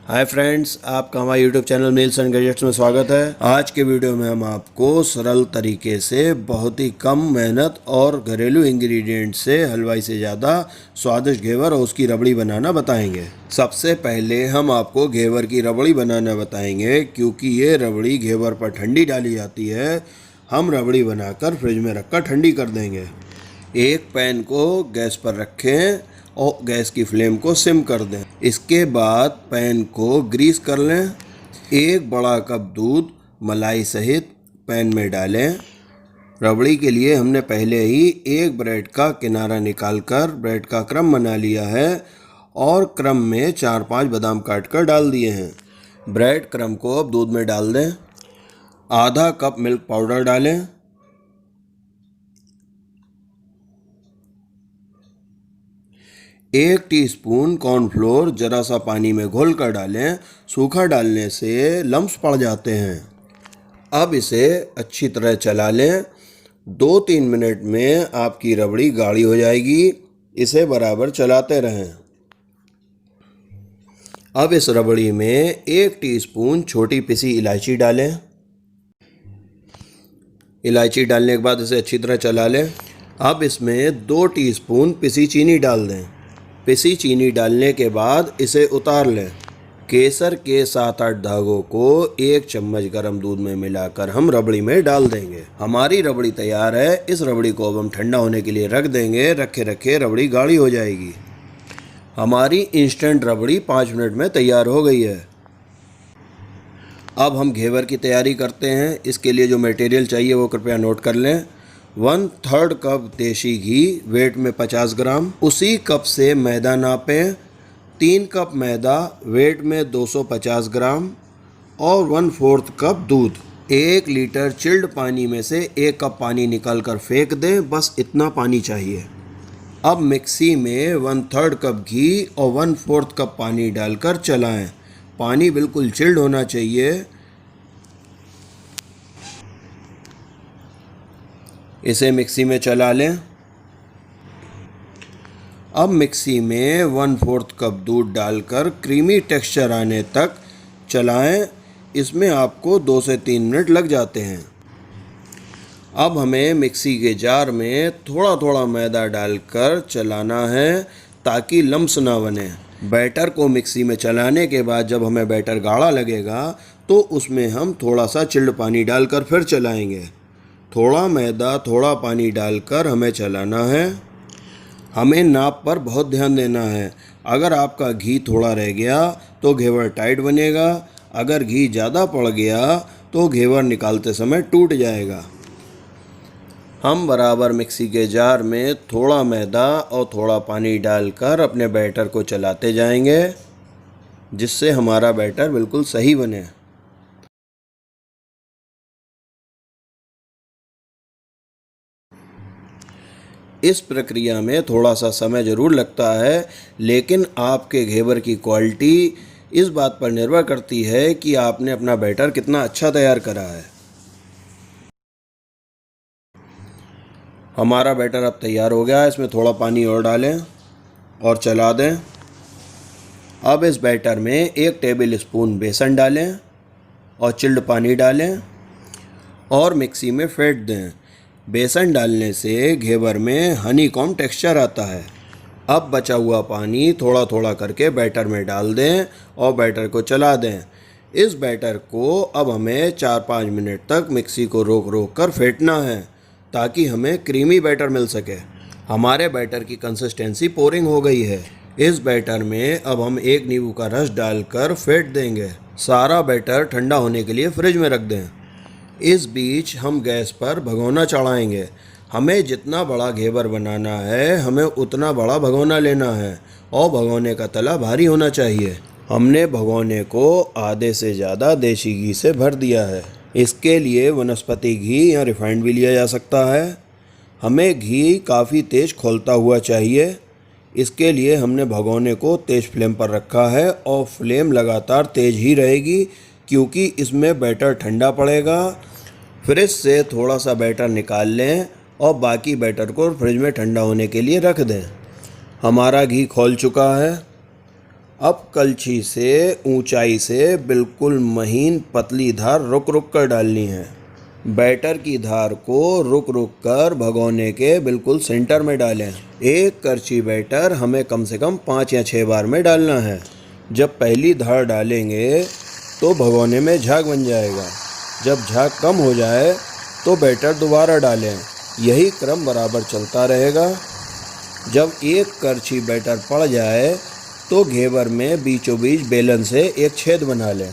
Hi friends, आपका हमारे YouTube channel meals and gadgets में स्वागत है। आज के वीडियो में हम आपको सरल तरीके से बहुत ही कम मेहनत और घरेलू इंग्रेडिएंट से हलवाई से ज़्यादा स्वादिष्ट घेवर और उसकी रबड़ी बनाना बताएंगे। सबसे पहले हम आपको घेवर की रबड़ी बनाना बताएंगे, क्योंकि ये रबड़ी घेवर पर ठंडी डाली जाती है। हम रबड़ी बनाकर फ्रिज में रखकर ठंडी कर देंगे। एक पैन को गैस पर रखें और गैस की फ्लेम को सिम कर दें। इसके बाद पैन को ग्रीस कर लें। एक बड़ा कप दूध मलाई सहित पैन में डालें। रबड़ी के लिए हमने पहले ही एक ब्रेड का किनारा निकालकर ब्रेड का क्रम बना लिया है और क्रम में 4-5 बादाम काट कर डाल दिए हैं। ब्रेड क्रम को अब दूध में डाल दें। आधा कप मिल्क पाउडर डालें। एक टीस्पून कॉर्नफ्लोर जरा सा पानी में घोल कर डालें। सूखा डालने से लम्स पड़ जाते हैं। अब इसे अच्छी तरह चला लें। 2-3 मिनट में आपकी रबड़ी गाढ़ी हो जाएगी। इसे बराबर चलाते रहें। अब इस रबड़ी में 1 टीस्पून छोटी पिसी इलायची डालें। इलायची डालने के बाद इसे अच्छी तरह चला लें। अब इसमें 2 टीस्पून पिसी चीनी डाल दें। पिसी चीनी डालने के बाद इसे उतार लें। केसर के 7-8 धागों को 1 चम्मच गर्म दूध में मिलाकर हम रबड़ी में डाल देंगे। हमारी रबड़ी तैयार है। इस रबड़ी को अब हम ठंडा होने के लिए रख देंगे। रखे रखे रबड़ी गाढ़ी हो जाएगी। हमारी इंस्टेंट रबड़ी 5 मिनट में तैयार हो गई है। अब हम घेवर की तैयारी करते हैं। इसके लिए जो मटेरियल चाहिए वो कृपया नोट कर लें। 1/3 कप देसी घी वेट में 50 ग्राम। उसी कप से मैदा नापें। 3 कप मैदा वेट में 250 ग्राम और 1/4 कप दूध। 1 लीटर चिल्ड पानी में से 1 कप पानी निकाल कर फेंक दें। बस इतना पानी चाहिए। अब मिक्सी में 1/3 कप घी और 1/4 कप पानी डालकर चलाएं। पानी बिल्कुल चिल्ड होना चाहिए। इसे मिक्सी में चला लें। अब मिक्सी में 1/4 कप दूध डालकर क्रीमी टेक्सचर आने तक चलाएं। इसमें आपको 2 से 3 मिनट लग जाते हैं। अब हमें मिक्सी के जार में थोड़ा थोड़ा मैदा डालकर चलाना है ताकि लम्स ना बने। बैटर को मिक्सी में चलाने के बाद जब हमें बैटर गाढ़ा लगेगा तो उसमें हम थोड़ा सा चिल्ड पानी डालकर फिर चलाएंगे। थोड़ा मैदा थोड़ा पानी डालकर हमें चलाना है। हमें नाप पर बहुत ध्यान देना है। अगर आपका घी थोड़ा रह गया तो घेवर टाइट बनेगा। अगर घी ज़्यादा पड़ गया तो घेवर निकालते समय टूट जाएगा। हम बराबर मिक्सी के जार में थोड़ा मैदा और थोड़ा पानी डालकर अपने बैटर को चलाते जाएंगे, जिससे हमारा बैटर बिल्कुल सही बने। इस प्रक्रिया में थोड़ा सा समय ज़रूर लगता है, लेकिन आपके घेवर की क्वालिटी इस बात पर निर्भर करती है कि आपने अपना बैटर कितना अच्छा तैयार करा है। हमारा बैटर अब तैयार हो गया है। इसमें थोड़ा पानी और डालें और चला दें। अब इस बैटर में 1 टेबल स्पून बेसन डालें और चिल्ड पानी डालें और मिक्सी में फेंट दें। बेसन डालने से घेवर में हनीकॉम्ब टेक्सचर आता है। अब बचा हुआ पानी थोड़ा थोड़ा करके बैटर में डाल दें और बैटर को चला दें। इस बैटर को अब हमें 4-5 मिनट तक मिक्सी को रोक रोक कर फेंटना है ताकि हमें क्रीमी बैटर मिल सके। हमारे बैटर की कंसिस्टेंसी पोरिंग हो गई है। इस बैटर में अब हम 1 नींबू का रस डालकर फेंट देंगे। सारा बैटर ठंडा होने के लिए फ्रिज में रख दें। इस बीच हम गैस पर भगोना चढ़ाएंगे। हमें जितना बड़ा घेवर बनाना है हमें उतना बड़ा भगोना लेना है और भगोने का तला भारी होना चाहिए। हमने भगोने को आधे से ज़्यादा देसी घी से भर दिया है। इसके लिए वनस्पति घी या रिफाइंड भी लिया जा सकता है। हमें घी काफ़ी तेज़ खौलता हुआ चाहिए। इसके लिए हमने भगोने को तेज़ फ्लेम पर रखा है और फ्लेम लगातार तेज़ ही रहेगी, क्योंकि इसमें बैटर ठंडा पड़ेगा। फ्रिज से थोड़ा सा बैटर निकाल लें और बाकी बैटर को फ्रिज में ठंडा होने के लिए रख दें। हमारा घी खौल चुका है। अब कलछी से ऊंचाई से बिल्कुल महीन पतली धार रुक रुक कर डालनी है। बैटर की धार को रुक रुक कर भगोने के बिल्कुल सेंटर में डालें। एक करछी बैटर हमें कम से कम 5 या 6 बार में डालना है। जब पहली धार डालेंगे तो भगोने में झाग बन जाएगा। जब झाग कम हो जाए तो बैटर दोबारा डालें। यही क्रम बराबर चलता रहेगा। जब एक करछी बैटर पड़ जाए तो घेवर में बीचों बीच बेलन से एक छेद बना लें,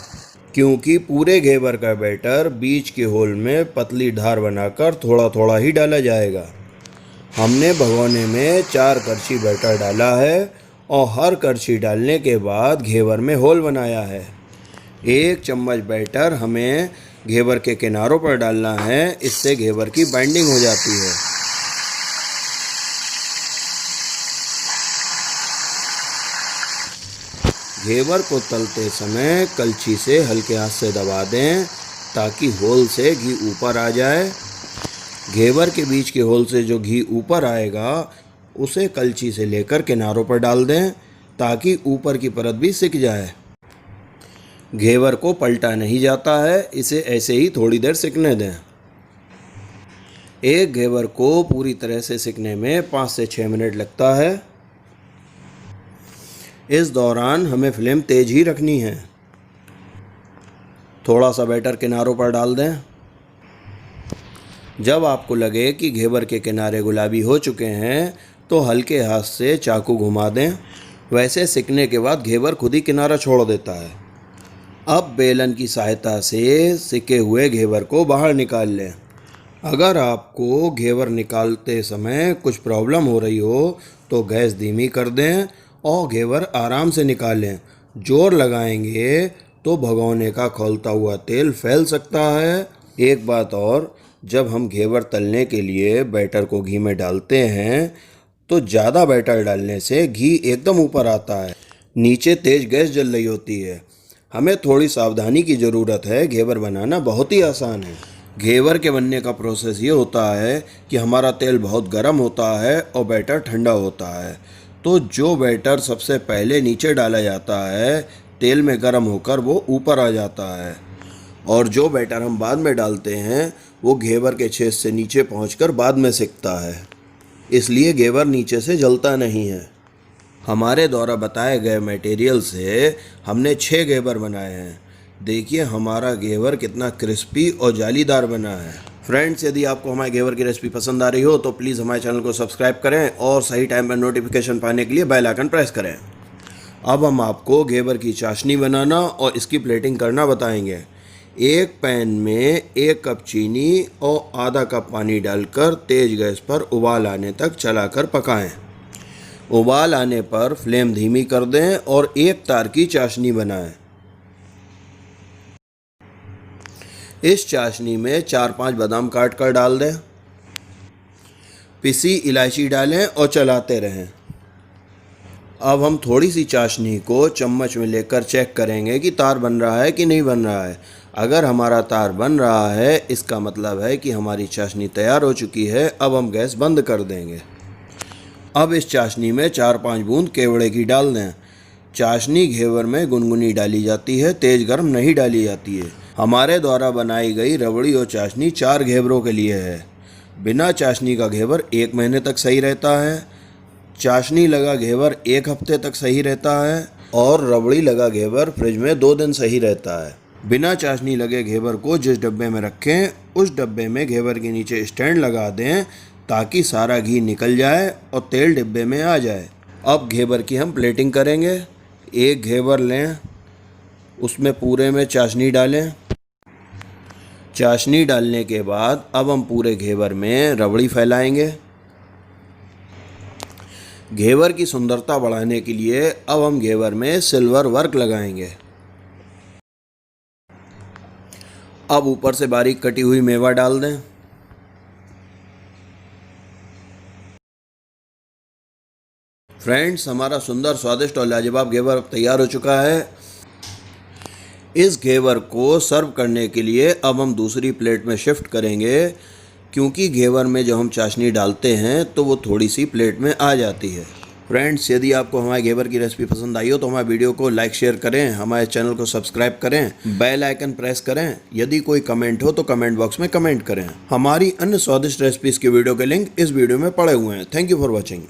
क्योंकि पूरे घेवर का बैटर बीच के होल में पतली धार बनाकर थोड़ा थोड़ा ही डाला जाएगा। हमने भगोने में 4 करछी बैटर डाला है और हर करछी डालने के बाद घेवर में होल बनाया है। 1 चम्मच बैटर हमें घेवर के किनारों पर डालना है, इससे घेवर की बाइंडिंग हो जाती है। घेवर को तलते समय कलछी से हल्के हाथ से दबा दें ताकि होल से घी ऊपर आ जाए। घेवर के बीच के होल से जो घी ऊपर आएगा उसे कलछी से लेकर किनारों पर डाल दें ताकि ऊपर की परत भी सिक जाए। घेवर को पलटा नहीं जाता है, इसे ऐसे ही थोड़ी देर सिकने दें। एक घेवर को पूरी तरह से सिकने में 5 से 6 मिनट लगता है। इस दौरान हमें फ्लेम तेज ही रखनी है। थोड़ा सा बैटर किनारों पर डाल दें। जब आपको लगे कि घेवर के किनारे गुलाबी हो चुके हैं तो हल्के हाथ से चाकू घुमा दें। वैसे सिकने के बाद घेवर खुद ही किनारा छोड़ देता है। अब बेलन की सहायता से सिके हुए घेवर को बाहर निकाल लें। अगर आपको घेवर निकालते समय कुछ प्रॉब्लम हो रही हो तो गैस धीमी कर दें और घेवर आराम से निकालें। जोर लगाएंगे तो भगोने का खौलता हुआ तेल फैल सकता है। एक बात और, जब हम घेवर तलने के लिए बैटर को घी में डालते हैं तो ज़्यादा बैटर डालने से घी एकदम ऊपर आता है, नीचे तेज गैस जल रही होती है। हमें थोड़ी सावधानी की ज़रूरत है। घेवर बनाना बहुत ही आसान है। घेवर के बनने का प्रोसेस ये होता है कि हमारा तेल बहुत गर्म होता है और बैटर ठंडा होता है। तो जो बैटर सबसे पहले नीचे डाला जाता है तेल में गर्म होकर वो ऊपर आ जाता है, और जो बैटर हम बाद में डालते हैं वो घेवर के छेद से नीचे पहुंचकर बाद में सिकता है, इसलिए घेवर नीचे से जलता नहीं है। हमारे द्वारा बताए गए मटेरियल से हमने 6 घेवर बनाए हैं। देखिए हमारा घेवर कितना क्रिस्पी और जालीदार बना है। फ्रेंड्स, यदि आपको हमारे घेवर की रेसिपी पसंद आ रही हो तो प्लीज़ हमारे चैनल को सब्सक्राइब करें और सही टाइम पर नोटिफिकेशन पाने के लिए बेल आइकन प्रेस करें। अब हम आपको घेवर की चाशनी बनाना और इसकी प्लेटिंग करना बताएंगे। एक पैन में 1 कप चीनी और आधा कप पानी डालकर तेज़ गैस पर उबाल आने तक चलाकर पकाएं। उबाल आने पर फ्लेम धीमी कर दें और एक तार की चाशनी बनाएं। इस चाशनी में 4-5 बादाम काट कर डाल दें। पिसी इलायची डालें और चलाते रहें। अब हम थोड़ी सी चाशनी को चम्मच में लेकर चेक करेंगे कि तार बन रहा है कि नहीं बन रहा है। अगर हमारा तार बन रहा है इसका मतलब है कि हमारी चाशनी तैयार हो चुकी है। अब हम गैस बंद कर देंगे। अब इस चाशनी में 4-5 बूंद केवड़े की डाल दें। चाशनी घेवर में गुनगुनी डाली जाती है, तेज़ गर्म नहीं डाली जाती है। हमारे द्वारा बनाई गई रबड़ी और चाशनी 4 घेवरों के लिए है। बिना चाशनी का घेवर 1 महीने तक सही रहता है, चाशनी लगा घेवर 1 हफ्ते तक सही रहता है और रबड़ी लगा घेवर फ्रिज में 2 दिन सही रहता है। बिना चाशनी लगे घेवर को जिस डब्बे में रखें उस डब्बे में घेवर के नीचे स्टैंड लगा दें ताकि सारा घी निकल जाए और तेल डिब्बे में आ जाए। अब घेवर की हम प्लेटिंग करेंगे। एक घेवर लें, उसमें पूरे में चाशनी डालें। चाशनी डालने के बाद अब हम पूरे घेवर में रबड़ी फैलाएंगे। घेवर की सुंदरता बढ़ाने के लिए अब हम घेवर में सिल्वर वर्क लगाएंगे। अब ऊपर से बारीक कटी हुई मेवा डाल दें। फ्रेंड्स, हमारा सुंदर, स्वादिष्ट और लाजवाब घेवर तैयार हो चुका है। इस घेवर को सर्व करने के लिए अब हम दूसरी प्लेट में शिफ्ट करेंगे, क्योंकि घेवर में जब हम चाशनी डालते हैं तो वो थोड़ी सी प्लेट में आ जाती है। फ्रेंड्स, यदि आपको हमारे घेवर की रेसिपी पसंद आई हो तो हमारे वीडियो को लाइक शेयर करें, हमारे चैनल को सब्सक्राइब करें, बेल आइकन प्रेस करें। यदि कोई कमेंट हो तो कमेंट बॉक्स में कमेंट करें। हमारी अन्य स्वादिष्ट रेसिपीज़ की वीडियो के लिंक इस वीडियो में पड़े हुए हैं। Thank you for watching.